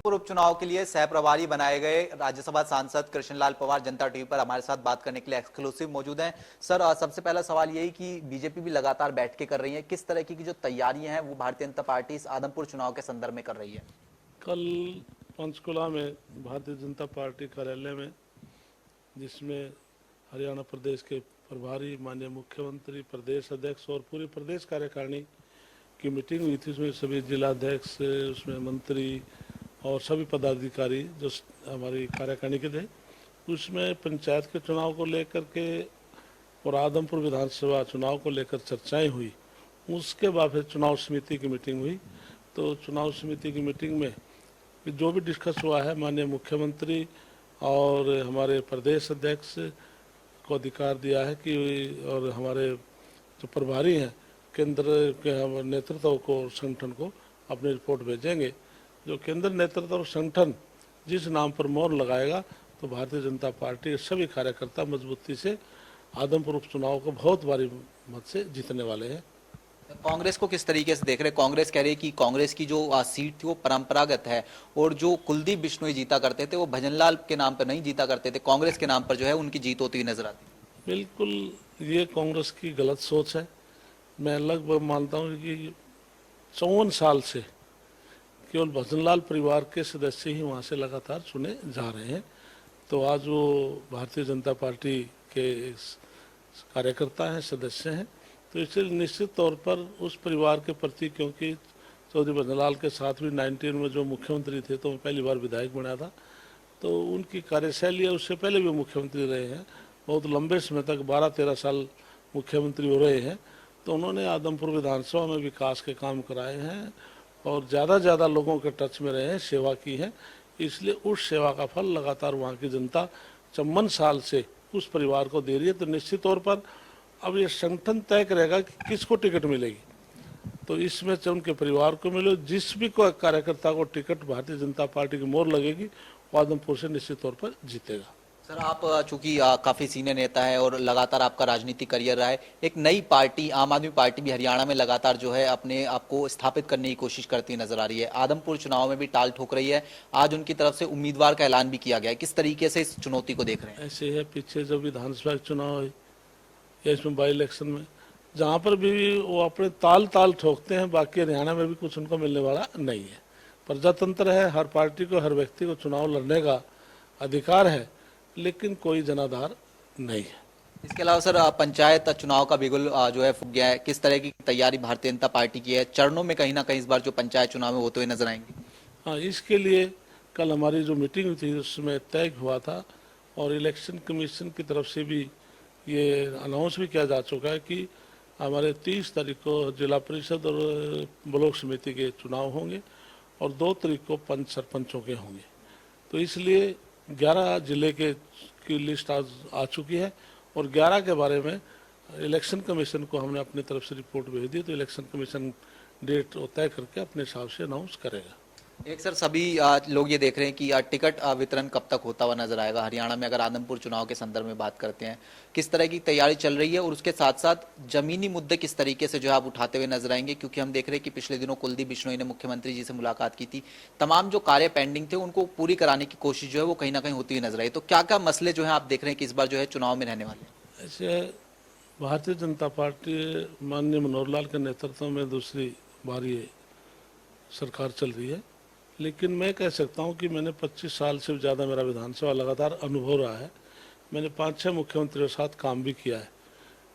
आदमपुर उपचुनाव के लिए सह प्रभारी बनाए गए राज्यसभा सांसद कृष्णलाल पवार जनता टीवी पर हमारे साथ बात करने के लिए एक्सक्लूसिव मौजूद हैं। सर, सबसे पहला सवाल यही कि बीजेपी भी लगातार बैठकें कर रही है, किस तरह की जो तैयारियां हैं वो भारतीय जनता पार्टी इस आदमपुर चुनाव के संदर्भ में कर रही है? कल पंचकुला में भारतीय जनता पार्टी कार्यालय में, जिसमें हरियाणा प्रदेश के प्रभारी, माननीय मुख्यमंत्री, प्रदेश अध्यक्ष और पूरी प्रदेश कार्यकारिणी की मीटिंग हुई थी। उसमें सभी जिलाध्यक्ष, उसमें मंत्री और सभी पदाधिकारी जो हमारी कार्यकारिणी के थे, उसमें पंचायत के चुनाव को लेकर के और आदमपुर विधानसभा चुनाव को लेकर चर्चाएं हुई। उसके बाद फिर चुनाव समिति की मीटिंग हुई। तो चुनाव समिति की मीटिंग में जो भी डिस्कस हुआ है, माननीय मुख्यमंत्री और हमारे प्रदेश अध्यक्ष को अधिकार दिया है कि और हमारे जो प्रभारी हैं केंद्र के नेतृत्व को, संगठन को अपनी रिपोर्ट भेजेंगे। जो केंद्र नेतृत्व और संगठन जिस नाम पर मोहर लगाएगा, तो भारतीय जनता पार्टी के सभी कार्यकर्ता मजबूती से आदमपुर उपचुनाव को बहुत भारी मत से जीतने वाले हैं। कांग्रेस को किस तरीके से देख रहे हैं? कांग्रेस कह रही है कि कांग्रेस की जो सीट थी वो परंपरागत है और जो कुलदीप बिश्नोई जीता करते थे वो भजनलाल के नाम पर नहीं जीता करते थे, कांग्रेस के नाम पर जो है उनकी जीत होती हुई नजर आती है। बिल्कुल, ये कांग्रेस की गलत सोच है। मैं लगभग मानता हूँ कि 54 साल से केवल भजनलाल परिवार के सदस्य ही वहाँ से लगातार चुने जा रहे हैं। तो आज वो भारतीय जनता पार्टी के कार्यकर्ता हैं, सदस्य हैं। तो इसलिए निश्चित तौर पर उस परिवार के प्रति, क्योंकि चौधरी भजनलाल के साथ भी 19 में जो मुख्यमंत्री थे, तो मैं पहली बार विधायक बना था, तो उनकी कार्यशैली है, उससे पहले भी मुख्यमंत्री रहे हैं, बहुत लंबे समय तक 12-13 साल मुख्यमंत्री हो रहे हैं। तो उन्होंने आदमपुर विधानसभा में विकास के काम कराए हैं और ज़्यादा लोगों के टच में रहे हैं, सेवा की है। इसलिए उस सेवा का फल लगातार वहाँ की जनता 54 साल से उस परिवार को दे रही है। तो निश्चित तौर पर अब ये संगठन तय करेगा कि किसको टिकट मिलेगी। तो इसमें से उनके परिवार को मिले, जिस भी को कार्यकर्ता को टिकट भारतीय जनता पार्टी की मोहर लगेगी, वो आदमपुर से निश्चित तौर पर जीतेगा। सर, आप चूंकि काफी सीनियर नेता है और लगातार आपका राजनीतिक करियर रहा है, एक नई पार्टी आम आदमी पार्टी भी हरियाणा में लगातार जो है अपने आप को स्थापित करने की कोशिश करती नजर आ रही है। आदमपुर चुनाव में भी टाल ठोक रही है। आज उनकी तरफ से उम्मीदवार का ऐलान भी किया गया है। किस तरीके से इस चुनौती को देख रहे हैं? ऐसे है, पीछे जब विधानसभा चुनाव है या इसमें बाई इलेक्शन में, जहाँ पर भी वो अपने ताल ठोकते हैं, बाकी हरियाणा में भी कुछ उनको मिलने वाला नहीं है। प्रजातंत्र है, हर पार्टी को, हर व्यक्ति को चुनाव लड़ने का अधिकार है, लेकिन कोई जनाधार नहीं है। इसके अलावा सर, पंचायत चुनाव का बिगुल जो है फूट गया है। किस तरह की तैयारी भारतीय जनता पार्टी की है? चरणों में कहीं ना कहीं इस बार जो पंचायत चुनाव में होते हुए नजर आएंगे। हाँ, इसके लिए कल हमारी जो मीटिंग हुई थी उसमें तय हुआ था और इलेक्शन कमीशन की तरफ से भी ये अनाउंस भी किया जा चुका है कि हमारे 30 तारीख को जिला परिषद और ब्लॉक समिति के चुनाव होंगे और 2 तारीख को पंच सरपंचों के होंगे। तो इसलिए 11 जिले की लिस्ट आज आ चुकी है और 11 के बारे में इलेक्शन कमीशन को हमने अपनी तरफ से रिपोर्ट भेज दी। तो इलेक्शन कमीशन डेट तय करके अपने हिसाब से अनाउंस करेगा। एक सर, सभी लोग ये देख रहे हैं कि टिकट वितरण कब तक होता हुआ नजर आएगा हरियाणा में? अगर आदमपुर चुनाव के संदर्भ में बात करते हैं, किस तरह की तैयारी चल रही है और उसके साथ साथ जमीनी मुद्दे किस तरीके से जो है आप उठाते हुए नजर आएंगे? क्योंकि हम देख रहे हैं कि पिछले दिनों कुलदीप बिश्नोई ने मुख्यमंत्री जी से मुलाकात की थी, तमाम जो कार्य पेंडिंग थे उनको पूरी कराने की कोशिश जो है वो कहीं ना कहीं होती हुई नजर आई। तो क्या क्या मसले जो है आप देख रहे हैं कि इस बार जो है चुनाव में रहने वाले हैं? ऐसे भारतीय जनता पार्टी माननीय मनोहर लाल के नेतृत्व में दूसरी बार ये सरकार चल रही है, लेकिन मैं कह सकता हूं कि मैंने 25 साल से ज़्यादा मेरा विधानसभा लगातार अनुभव रहा है। मैंने 5-6 मुख्यमंत्रियों के साथ काम भी किया है।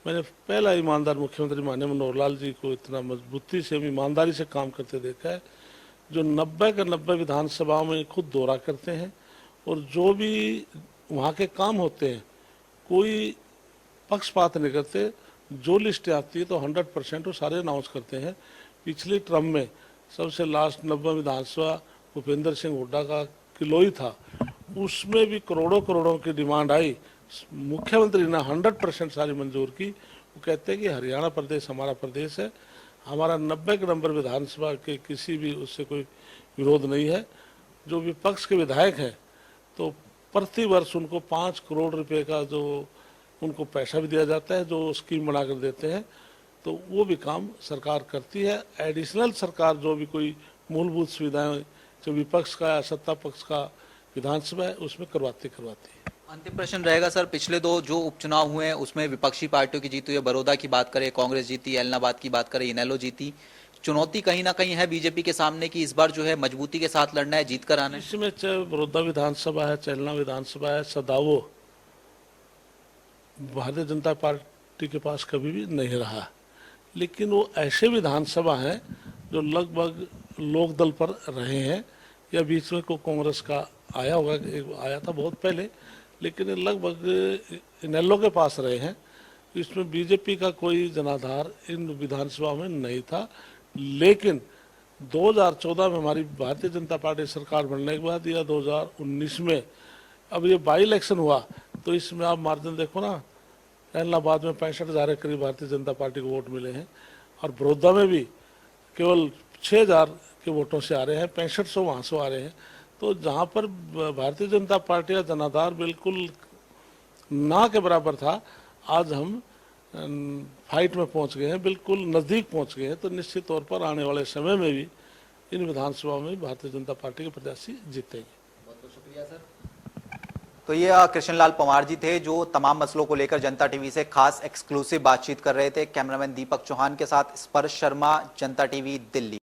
मैंने पहला ईमानदार मुख्यमंत्री माननीय मनोहर लाल जी को इतना मजबूती से, ईमानदारी से काम करते देखा है, जो 90 के 90 विधानसभाओं में खुद दौरा करते हैं और जो भी वहाँ के काम होते हैं कोई पक्षपात नहीं करते। जो लिस्ट आती है तो 100% वो सारे अनाउंस करते हैं। पिछली टर्म में सबसे लास्ट 90 विधानसभा भूपेंद्र सिंह हुड्डा का किलोई था, उसमें भी करोड़ों की डिमांड आई। मुख्यमंत्री ने 100% सारी मंजूर की। वो कहते हैं कि हरियाणा प्रदेश हमारा प्रदेश है, हमारा 90 के नंबर विधानसभा के किसी भी उससे कोई विरोध नहीं है। जो विपक्ष के विधायक हैं तो प्रति वर्ष उनको 5 करोड़ रुपए का जो उनको पैसा भी दिया जाता है, जो स्कीम बना कर देते हैं। तो वो भी काम सरकार करती है। एडिशनल सरकार जो भी कोई मूलभूत सुविधाएं जो विपक्ष का या सत्ता पक्ष का विधानसभा है उसमें करवाती है। अंतिम प्रश्न रहेगा सर, पिछले दो जो उपचुनाव हुए हैं उसमें विपक्षी पार्टियों की जीत हुई है। बड़ौदा की बात करें कांग्रेस जीती, एलनाबाद की बात करें इनेलो जीती। चुनौती कहीं ना कहीं है बीजेपी के सामने कि इस बार जो है मजबूती के साथ लड़ना है, जीत कर आना है। इसमें चाहे बड़ौदा विधानसभा है, चाहे एलना विधानसभा है, सदावो भारतीय जनता पार्टी के पास कभी भी नहीं रहा। लेकिन वो ऐसे विधानसभा हैं जो लगभग लोकदल पर रहे हैं, या बीच में को कांग्रेस का आया होगा, आया था बहुत पहले, लेकिन ये लगभग इनेलो के पास रहे हैं। इसमें बीजेपी का कोई जनाधार इन विधानसभा में नहीं था। लेकिन 2014 में हमारी भारतीय जनता पार्टी सरकार बनने के बाद या 2019 में अब ये बाई इलेक्शन हुआ, तो इसमें आप मार्जिन देखो ना, इलाहाबाद में 65,000 के करीब भारतीय जनता पार्टी को वोट मिले हैं, और बड़ौदा में भी केवल 6,000 के वोटों से आ रहे हैं, 6500 वहाँ से आ रहे हैं। तो जहाँ पर भारतीय जनता पार्टी का जनाधार बिल्कुल ना के बराबर था, आज हम फाइट में पहुंच गए हैं, बिल्कुल नज़दीक पहुंच गए हैं। तो निश्चित तौर पर आने वाले समय में भी इन विधानसभा में भारतीय जनता पार्टी के प्रत्याशी जीतेंगे। बहुत बहुत शुक्रिया सर। तो ये कृष्णलाल पंवार जी थे जो तमाम मसलों को लेकर जनता टीवी से खास एक्सक्लूसिव बातचीत कर रहे थे। कैमरामैन दीपक चौहान के साथ स्पर्श शर्मा, जनता टीवी, दिल्ली।